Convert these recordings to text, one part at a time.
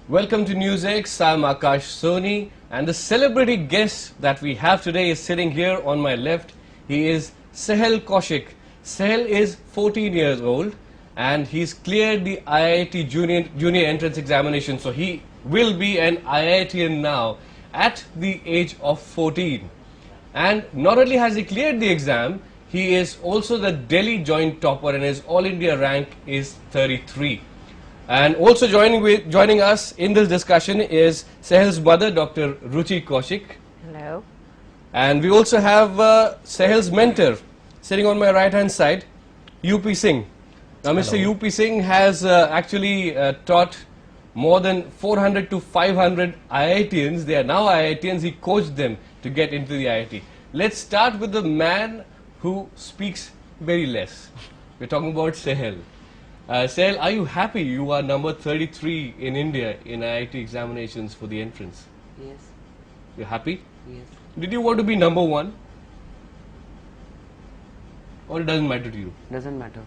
Welcome to NewsX. I'm Akash Soni, and the celebrity guest that we have today is sitting here on my left. He is Sahel Kaushik. Sahel is 14 years old and he's cleared the IIT junior entrance examination. So he will be an IITian now at the age of 14. And not only has he cleared the exam, he is also the Delhi joint topper and his All India rank is 33. And also joining us in this discussion is Sahel's mother, Dr. Ruchi Kaushik. Hello. And we also have Sahel's mentor sitting on my right hand side, UP Singh. Now Mr. UP Singh has actually taught more than 400 to 500 IITians. They are now IITians. He coached them to get into the IIT. Let's start with the man who speaks very less. We're talking about Sahel. Sahel, are you happy you are number 33 in India in IIT examinations for the entrance? Yes. You're happy? Yes. Did you want to be number one? Or it doesn't matter to you? Doesn't matter.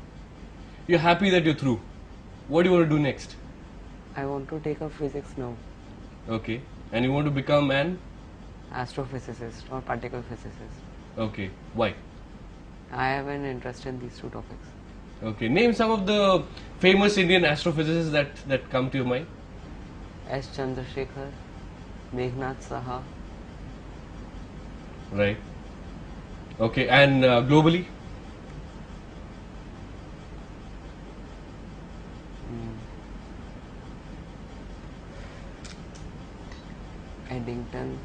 You're happy that you're through. What do you want to do next? I want to take up physics now. Okay. And you want to become an? Astrophysicist or particle physicist. Okay. Why? I have an interest in these two topics. Okay. Name some of the famous Indian astrophysicists that come to your mind. S. Chandrasekhar, Meghnath Saha. Right. Okay. And globally? Eddington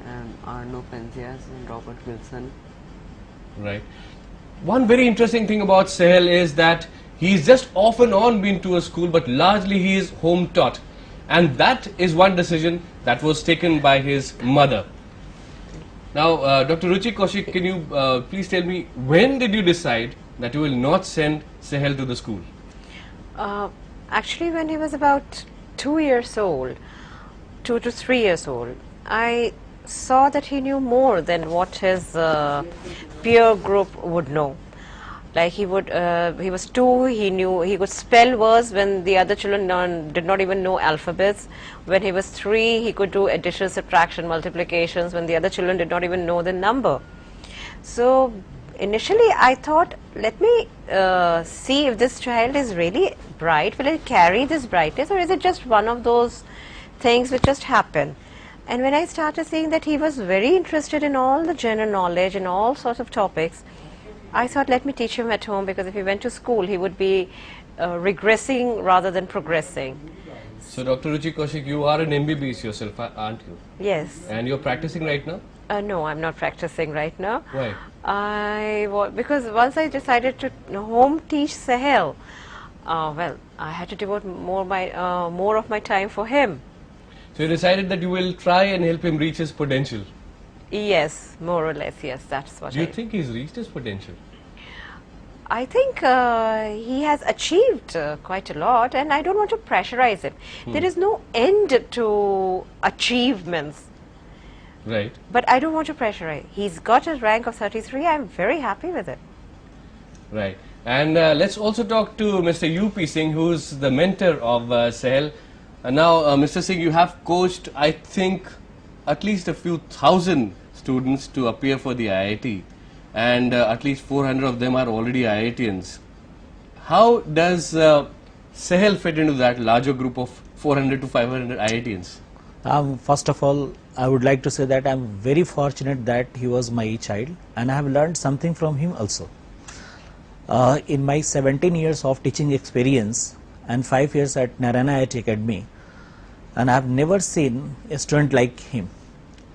and Arno Penzias and Robert Wilson. Right. One very interesting thing about Sahel is that he's just off and on been to a school, but largely he is home taught. And that is one decision that was taken by his mother. Now, Dr. Ruchi Kaushik, can you please tell me, when did you decide that you will not send Sahel to the school? Actually, when he was about 2 years old, 2 to 3 years old, I saw that he knew more than what his peer group would know. Like he was 2, he could spell words when the other children did not even know alphabets. When he was 3, he could do addition, subtraction, multiplications when the other children did not even know the number. So initially I thought, let me see if this child is really bright. Will it carry this brightness, or is it just one of those things which just happen? And when I started seeing that he was very interested in all the general knowledge and all sorts of topics, I thought, let me teach him at home, because if he went to school he would be regressing rather than progressing. So Dr. Ruchi Kaushik, you are an MBBS yourself, aren't you? Yes. And you're practicing right now? No, I'm not practicing right now. Why? Because once I decided to home teach Sahel, well, I had to devote more of my time for him. So you decided that you will try and help him reach his potential? Yes, more or less, yes, that's what Do you think he's reached his potential? I think he has achieved quite a lot, and I don't want to pressurize him. There is no end to achievements. Right. But I don't want to pressurize. He's got a rank of 33. I'm very happy with it. Right. And let's also talk to Mr. UP Singh, who's the mentor of Sahel. Now, Mr. Singh, you have coached, I think, at least a few thousand students to appear for the IIT. And at least 400 of them are already IITians. How does Sahel fit into that larger group of 400 to 500 IITians? First of all, I would like to say that I am very fortunate that he was my child, and I have learned something from him also. In my 17 years of teaching experience and 5 years at Narayana IIT Academy, and I have never seen a student like him.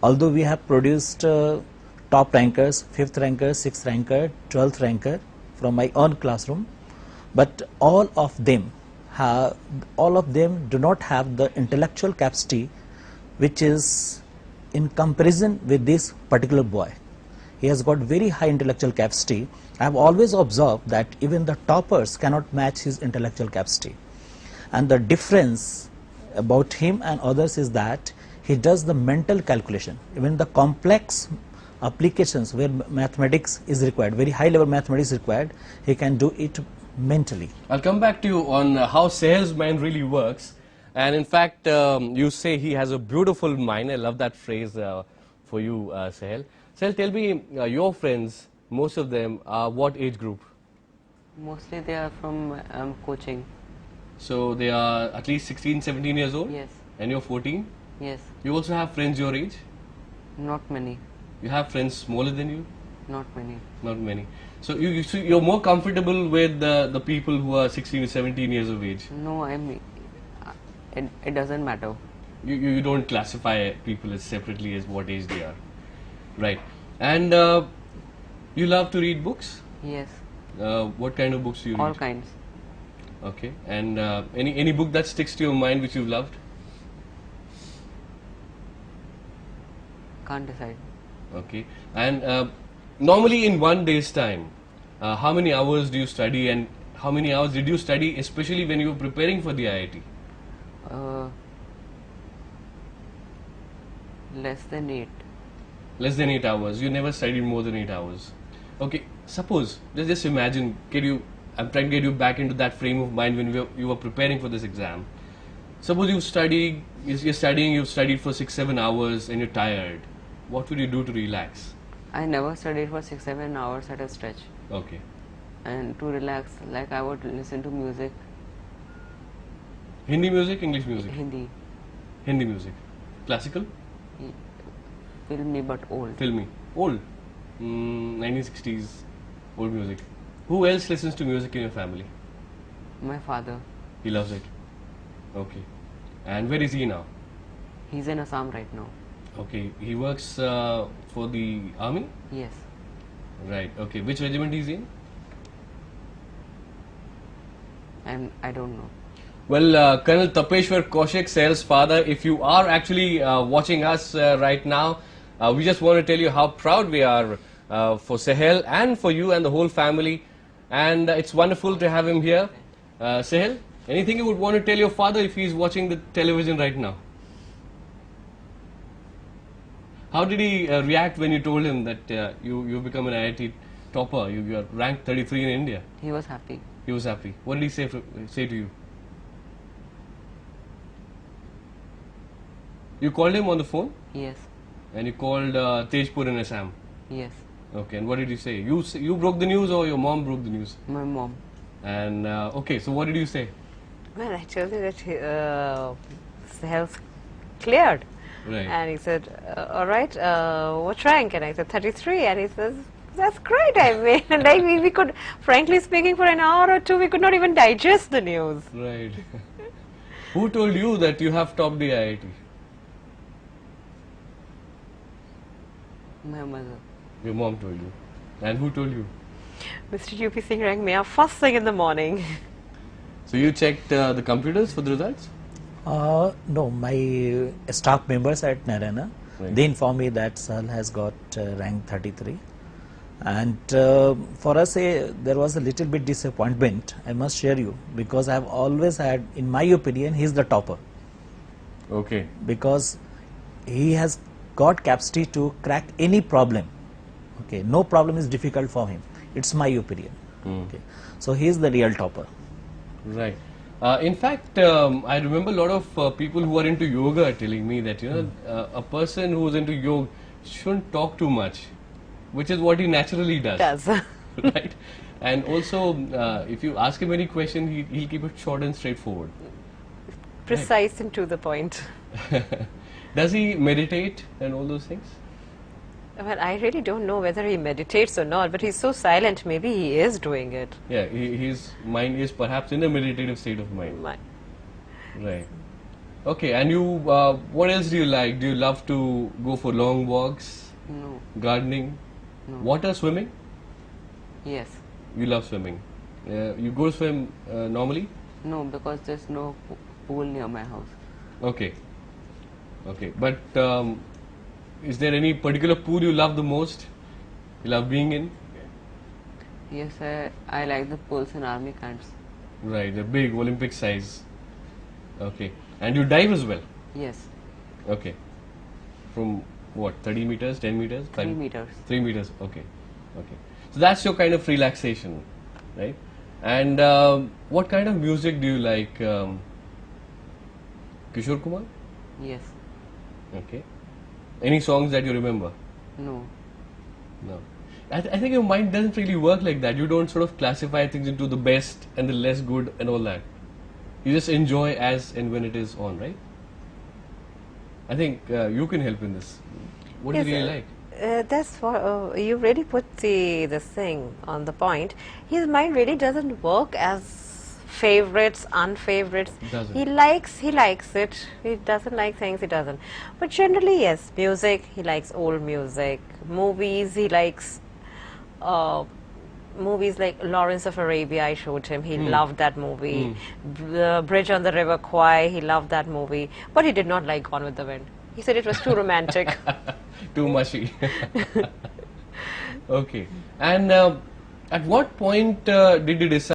Although we have produced top rankers, 5th ranker, 6th ranker, 12th ranker from my own classroom, but all of them do not have the intellectual capacity which is in comparison with this particular boy. He has got very high intellectual capacity. I have always observed that even the toppers cannot match his intellectual capacity. And the difference about him and others is that he does the mental calculation. Even the complex applications where mathematics is required, very high level mathematics is required, he can do it mentally. I'll come back to you on how Sahel's mind really works. And in fact, you say he has a beautiful mind. I love that phrase for you, Sahel. Sahel, tell me, your friends, most of them are what age group? Mostly they are from coaching. So they are at least 16, 17 years old? Yes. And you're 14? Yes. You also have friends your age? Not many. You have friends smaller than you? Not many. Not many. So you're more comfortable with the people who are 16 to 17 years of age? No, I mean, it doesn't matter. You don't classify people as separately as what age they are. Right. And you love to read books? Yes. What kind of books do you read? All kinds. Okay. And any book that sticks to your mind which you've loved? Can't decide. Okay. And normally in one day's time, how many hours do you study, and how many hours did you study, especially when you were preparing for the IIT? Less than 8. Less than 8 hours. You never studied more than 8 hours. Okay. Suppose, let's just imagine, I'm trying to get you back into that frame of mind when you were preparing for this exam. Suppose you're studying, you've studied for 6-7 hours and you're tired. What would you do to relax? I never studied for 6-7 hours at a stretch. Okay. And to relax, like I would listen to music, Hindi music, English music? Hindi, Hindi music. Classical? filmy but old. Filmy. Old. 1960s. Old music. Who else listens to music in your family? My father, He loves it. Okay. And where is he now? he's in Assam right now. Okay. He works for the army? Yes. Right. Okay. Which regiment is he in? And I don't know. Well, Colonel Tapeshwar Kaushik, Sahel's father, if you are actually watching us right now, we just want to tell you how proud we are for Sahel and for you and the whole family. And it's wonderful to have him here. Sahel, anything you would want to tell your father if he's watching the television right now? How did he react when you told him that you become an IIT topper? You are ranked 33 in India. He was happy. He was happy. What did he say to you? You called him on the phone Yes. and you called Tejpur in Assam. Yes. Okay, and what did you say? You broke the news or your mom broke the news? My mom. And okay, so what did you say? Well, I told you that Sahel's cleared. Right. And he said, all right, what rank? And I said, 33. And he says, that's great. I mean, like we could, frankly speaking, for an hour or two, we could not even digest the news. Right. Who told you that you have topped the IIT? My mother. Your mom told you. And who told you? Mr. UP Singh rang me up first thing in the morning. So you checked the computers for the results? No, my staff members at Narayana, Right. they informed me that Sahel has got rank 33. And for us, there was a little bit disappointment, I must share you, because I have always had, in my opinion, he is the topper. Okay. Because he has got capacity to crack any problem. Okay, no problem is difficult for him. It's my opinion. Okay, so he is the real topper. Right. In fact, I remember a lot of people who are into yoga telling me that, a person who is into yoga shouldn't talk too much, which is what he naturally does. Right. And also, if you ask him any question, he'll keep it short and straightforward. Precise and to the point. Does he meditate and all those things? Well, I really don't know whether he meditates or not, but he's so silent, maybe he is doing it. Yeah, his mind is perhaps in a meditative state of mind. Right. Okay, and you, what else do you like? Do you love to go for long walks? No. Gardening? No. Water, swimming? Yes. You love swimming. You go swim normally? No, because there's no pool near my house. Okay. Okay, but is there any particular pool you love the most? You love being in? Yes, I like the pools in army camps. Right, the big Olympic size. Okay, and you dive as well? Yes. Okay. From what, 30 meters, 10 meters? 3 meters. 3 meters, okay. Okay. So that's your kind of relaxation, right? And what kind of music do you like? Kishore Kumar? Yes. Okay. Any songs that you remember? No. No. I think your mind doesn't really work like that. You don't sort of classify things into the best and the less good and all that. You just enjoy as and when it is on, right? I think you can help in this. What do you really like? That's what you really put this thing on the point. His mind really doesn't work as favorites, unfavorites. Doesn't. He likes it. He doesn't like things, he doesn't. But generally, yes, music. He likes old music. Movies. He likes movies like Lawrence of Arabia. I showed him. He loved that movie. Bridge on the River Kwai. He loved that movie. But he did not like Gone with the Wind. He said it was too romantic. Too mushy. Okay. And at what point did you decide?